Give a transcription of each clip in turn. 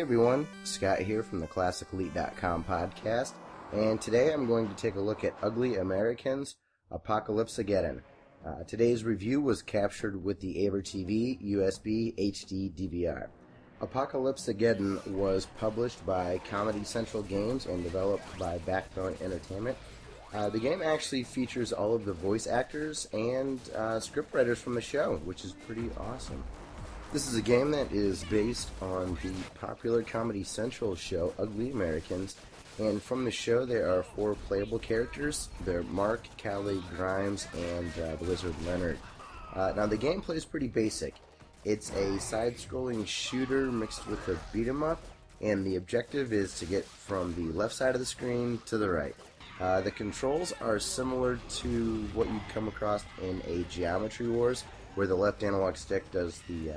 everyone, Scott here from the ClassicElite.com podcast, and today I'm going to take a look at Ugly Americans, Apocalypsegeddon. Today's review was captured with the AverTV USB HD DVR. Apocalypsegeddon was published by Comedy Central Games and developed by Backbone Entertainment. The game actually features all of the voice actors and scriptwriters from the show, which is pretty awesome. This is a game that is based on the popular Comedy Central show Ugly Americans, and from the show there are 4 playable characters. They're Mark, Callie, Grimes, and the Wizard Leonard. Now the gameplay is pretty basic. It's a side-scrolling shooter mixed with a beat-em-up, and the objective is to get from the left side of the screen to the right. The controls are similar to what you'd come across in a Geometry Wars, where the left analog stick does the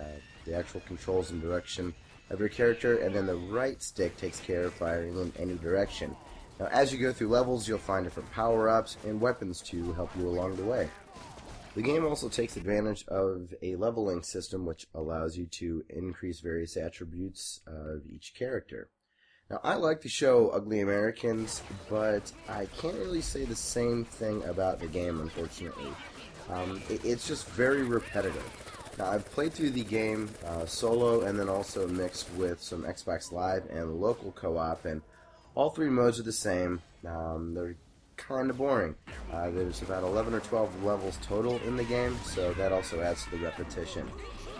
actual controls and direction of your character, and then the right stick takes care of firing in any direction. Now, as you go through levels, you'll find different power-ups and weapons to help you along the way. The game also takes advantage of a leveling system which allows you to increase various attributes of each character. Now, I like the show Ugly Americans, but I can't really say the same thing about the game, unfortunately. It's just very repetitive. Now, I've played through the game solo and then also mixed with some Xbox Live and local co-op, and all 3 modes are the same. They're kind of boring. There's about 11 or 12 levels total in the game, so that also adds to the repetition.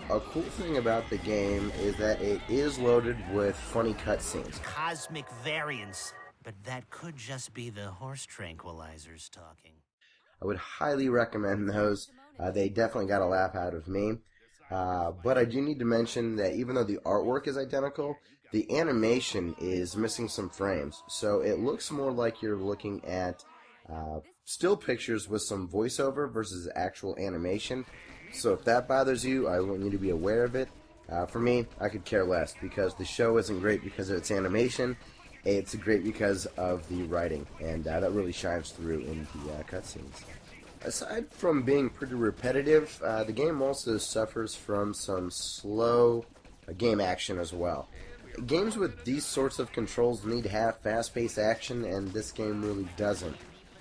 A cool thing about the game is that it is loaded with funny cutscenes. Cosmic variance, but that could just be the horse tranquilizers talking. I would highly recommend those. They definitely got a laugh out of me. But I do need to mention that even though the artwork is identical, the animation is missing some frames. So it looks more like you're looking at still pictures with some voiceover versus actual animation. So if that bothers you, I want you to be aware of it. For me, I could care less, because the show isn't great because of its animation. It's great because of the writing, and that really shines through in the cutscenes. Aside from being pretty repetitive, the game also suffers from some slow game action as well. Games with these sorts of controls need to have fast-paced action, and this game really doesn't.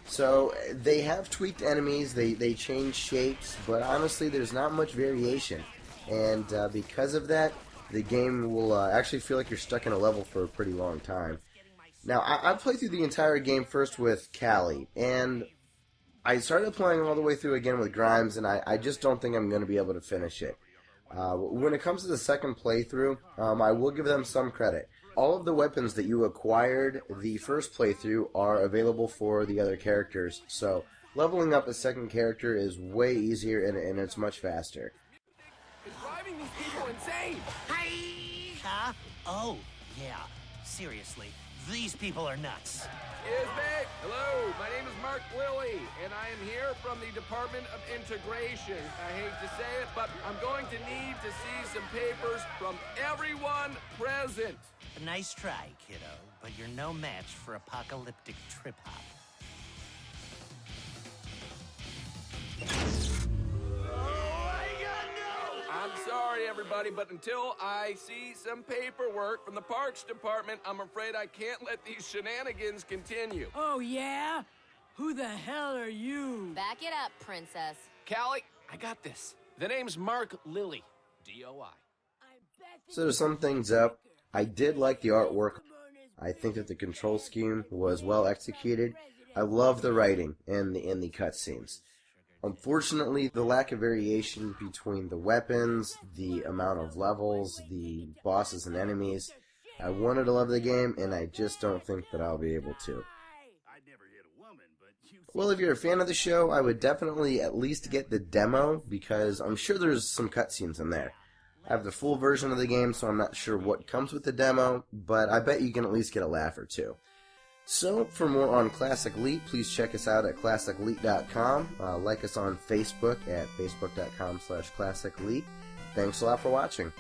So they have tweaked enemies, they change shapes, but honestly there's not much variation. And because of that, the game will actually feel like you're stuck in a level for a pretty long time. Now, I played through the entire game first with Callie, and I started playing all the way through again with Grimes, and I just don't think I'm going to be able to finish it. When it comes to the second playthrough, I will give them some credit. All of the weapons that you acquired the first playthrough are available for the other characters, so leveling up a second character is way easier and it's much faster. It's driving these people insane! Huh? Oh, yeah. Seriously, these people are nuts. Excuse me. Hello, my name is Mark Lilly, and I am here from the Department of Integration. I hate to say it, but I'm going to need to see some papers from everyone present. Nice try, kiddo, but you're no match for apocalyptic trip-hop. I'm sorry, everybody, but until I see some paperwork from the Parks Department, I'm afraid I can't let these shenanigans continue. Oh, yeah? Who the hell are you? Back it up, princess. Callie, I got this. The name's Mark Lilly. D-O-I. So to sum things up, I did like the artwork. I think that the control scheme was well executed. I love the writing and the cutscenes. Unfortunately, the lack of variation between the weapons, the amount of levels, the bosses and enemies, I wanted to love the game, and I just don't think that I'll be able to. Well, if you're a fan of the show, I would definitely at least get the demo, because I'm sure there's some cutscenes in there. I have the full version of the game, so I'm not sure what comes with the demo, but I bet you can at least get a laugh or two. So, for more on Classic Elite, please check us out at ClassicElite.com. Like us on Facebook at Facebook.com/ClassicElite. Thanks a lot for watching.